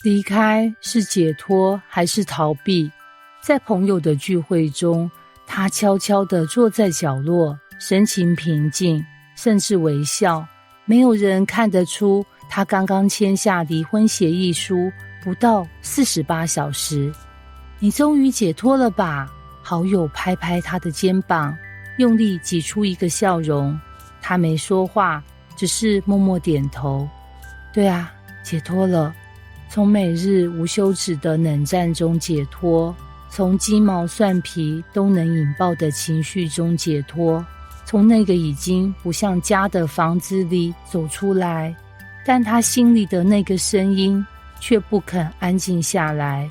离开是解脱还是逃避？在朋友的聚会中，他悄悄地坐在角落，神情平静，甚至微笑。没有人看得出他刚刚签下离婚协议书不到48小时。你终于解脱了吧？好友拍拍他的肩膀，用力挤出一个笑容。他没说话，只是默默点头。对啊，解脱了，从每日无休止的冷战中解脱，从鸡毛蒜皮都能引爆的情绪中解脱，从那个已经不像家的房子里走出来，但他心里的那个声音却不肯安静下来。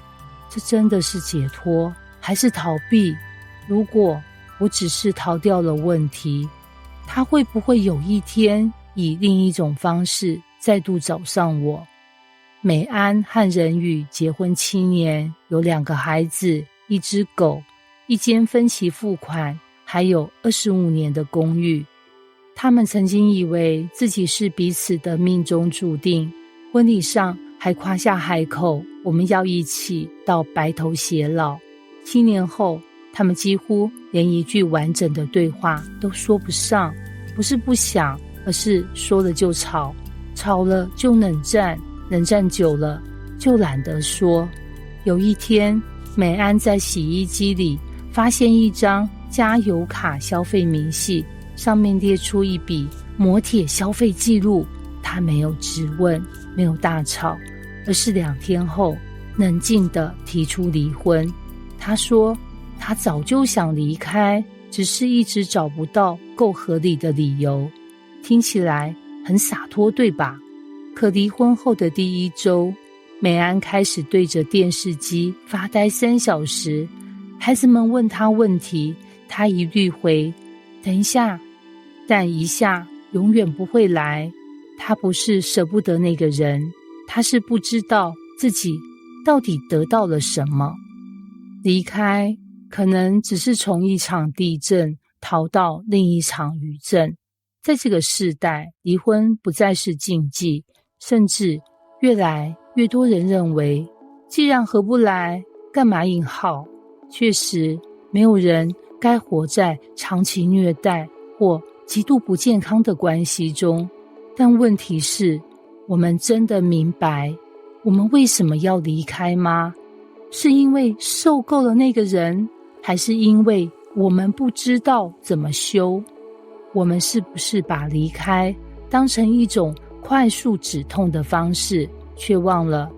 这真的是解脱还是逃避？如果我只是逃掉了问题，他会不会有一天以另一种方式再度找上我？美安和仁宇结婚7年，有2个孩子，1只狗，一间分期付款，还有25年的公寓。他们曾经以为自己是彼此的命中注定，婚礼上还夸下海口，我们要一起到白头偕老。7年后，他们几乎连一句完整的对话都说不上，不是不想，而是说了就吵，吵了就冷战，冷战久了就懒得说。有一天，美安在洗衣机里发现一张加油卡消费明细，上面列出一笔摩铁消费记录。她没有质问，没有大吵，而是2天后冷静地提出离婚。她说她早就想离开，只是一直找不到够合理的理由。听起来很洒脱，对吧？可离婚后的第1周，美安开始对着电视机发呆3小时。孩子们问她问题，她一律回等一下，但一下永远不会来。她不是舍不得那个人，她是不知道自己到底得到了什么。离开可能只是从一场地震逃到另一场余震。在这个世代，离婚不再是禁忌，甚至越来越多人认为，既然合不来，干嘛硬耗？确实，没有人该活在长期虐待或极度不健康的关系中。但问题是，我们真的明白我们为什么要离开吗？是因为受够了那个人，还是因为我们不知道怎么修？我们是不是把离开当成一种快速止痛的方式，却忘了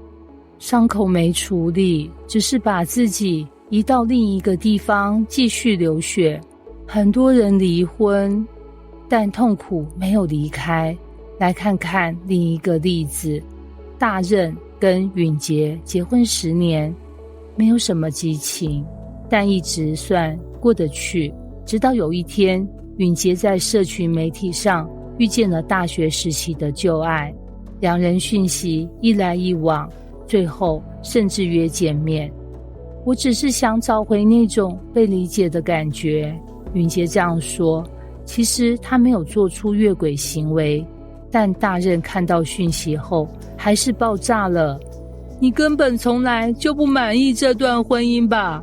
伤口没处理，只是把自己移到另一个地方继续流血。很多人离婚，但痛苦没有离开。来看看另一个例子，大任跟允杰结婚10年，没有什么激情，但一直算过得去。直到有一天，允杰在社群媒体上遇见了大学时期的旧爱，2人讯息一来一往，最后甚至约见面。我只是想找回那种被理解的感觉，允杰这样说。其实他没有做出越轨行为，但大任看到讯息后还是爆炸了。你根本从来就不满意这段婚姻吧？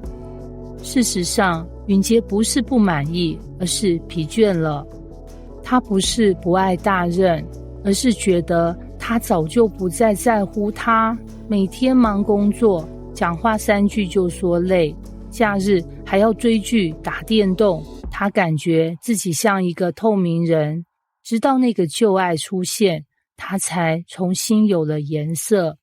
事实上，允杰不是不满意，而是疲倦了。他不是不爱大任，而是觉得他早就不再在乎他，每天忙工作，讲话3句就说累，假日还要追剧打电动。他感觉自己像一个透明人，直到那个旧爱出现，他才重新有了颜色。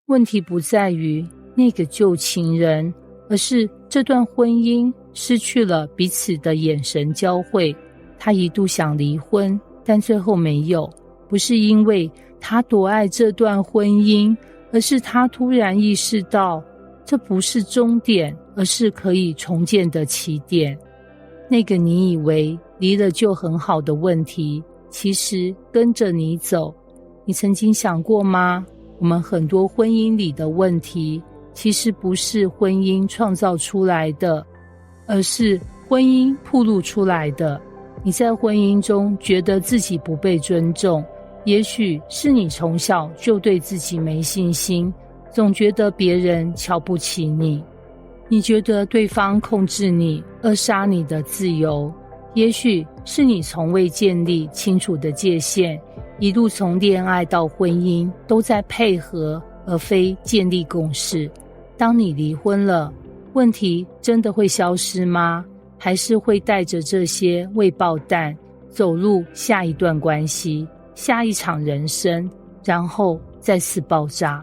问题不在于那个旧情人，而是这段婚姻失去了彼此的眼神交汇。他一度想离婚，但最后没有，不是因为他多爱这段婚姻，而是他突然意识到，这不是终点，而是可以重建的起点。那个你以为离了就很好的问题，其实跟着你走。你曾经想过吗？我们很多婚姻里的问题，其实不是婚姻创造出来的，而是婚姻暴露出来的。你在婚姻中觉得自己不被尊重，也许是你从小就对自己没信心，总觉得别人瞧不起你，你觉得对方控制你，扼杀你的自由。也许是你从未建立清楚的界限，一路从恋爱到婚姻都在配合，而非建立共识。当你离婚了，问题真的会消失吗？还是会带着这些未爆弹走入下一段关系，下一场人生，然后再次爆炸？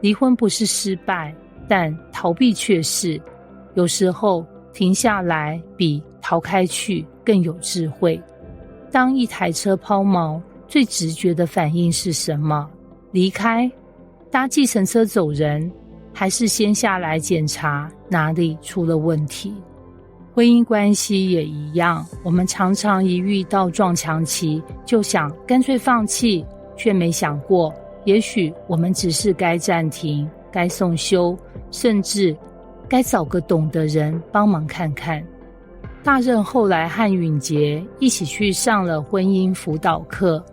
离婚不是失败，但逃避却是。有时候停下来比逃开去更有智慧。当一台车抛锚，最直觉的反应是什么？离开？搭计程车走人？还是先下来检查哪里出了问题？婚姻关系也一样，我们常常一遇到撞墙期就想干脆放弃，却没想过也许我们只是该暂停，该送修，甚至该找个懂的人帮忙看看。大任后来和允杰一起去上了婚姻辅导课，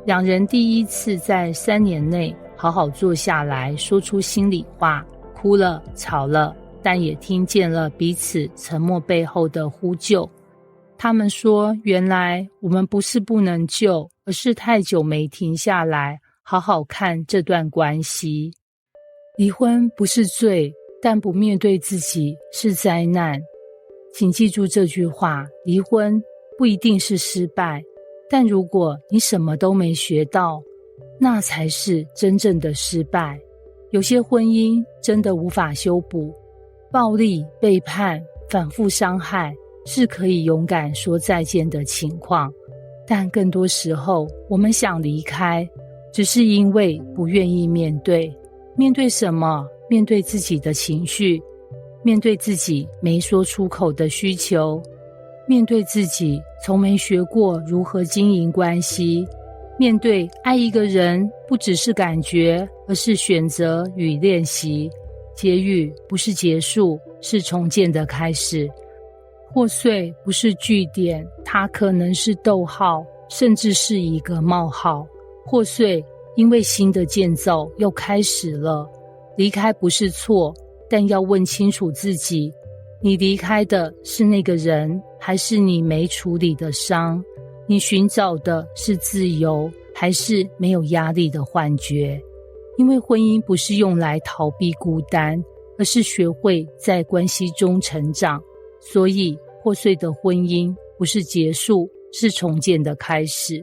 两人第一次在3年内好好坐下来说出心里话，哭了吵了，但也听见了彼此沉默背后的呼救。他们说，原来我们不是不能救，而是太久没停下来好好看这段关系。离婚不是罪，但不面对自己是灾难。请记住这句话，离婚不一定是失败，但如果你什么都没学到，那才是真正的失败。有些婚姻真的无法修补，暴力、背叛、反复伤害是可以勇敢说再见的情况，但更多时候我们想离开，只是因为不愿意面对。面对什么？面对自己的情绪，面对自己没说出口的需求，面对自己从没学过如何经营关系，面对爱一个人不只是感觉，而是选择与练习。结语不是结束，是重建的开始。破碎不是句点，它可能是逗号，甚至是一个冒号。破碎因为新的建造又开始了。离开不是错，但要问清楚自己，你离开的是那个人，还是你没处理的伤？你寻找的是自由，还是没有压力的幻觉？因为婚姻不是用来逃避孤单，而是学会在关系中成长。所以破碎的婚姻不是结束，是重建的开始。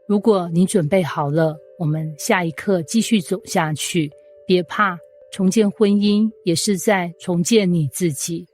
如果你准备好了，我们下一刻继续走下去。别怕，重建婚姻也是在重建你自己。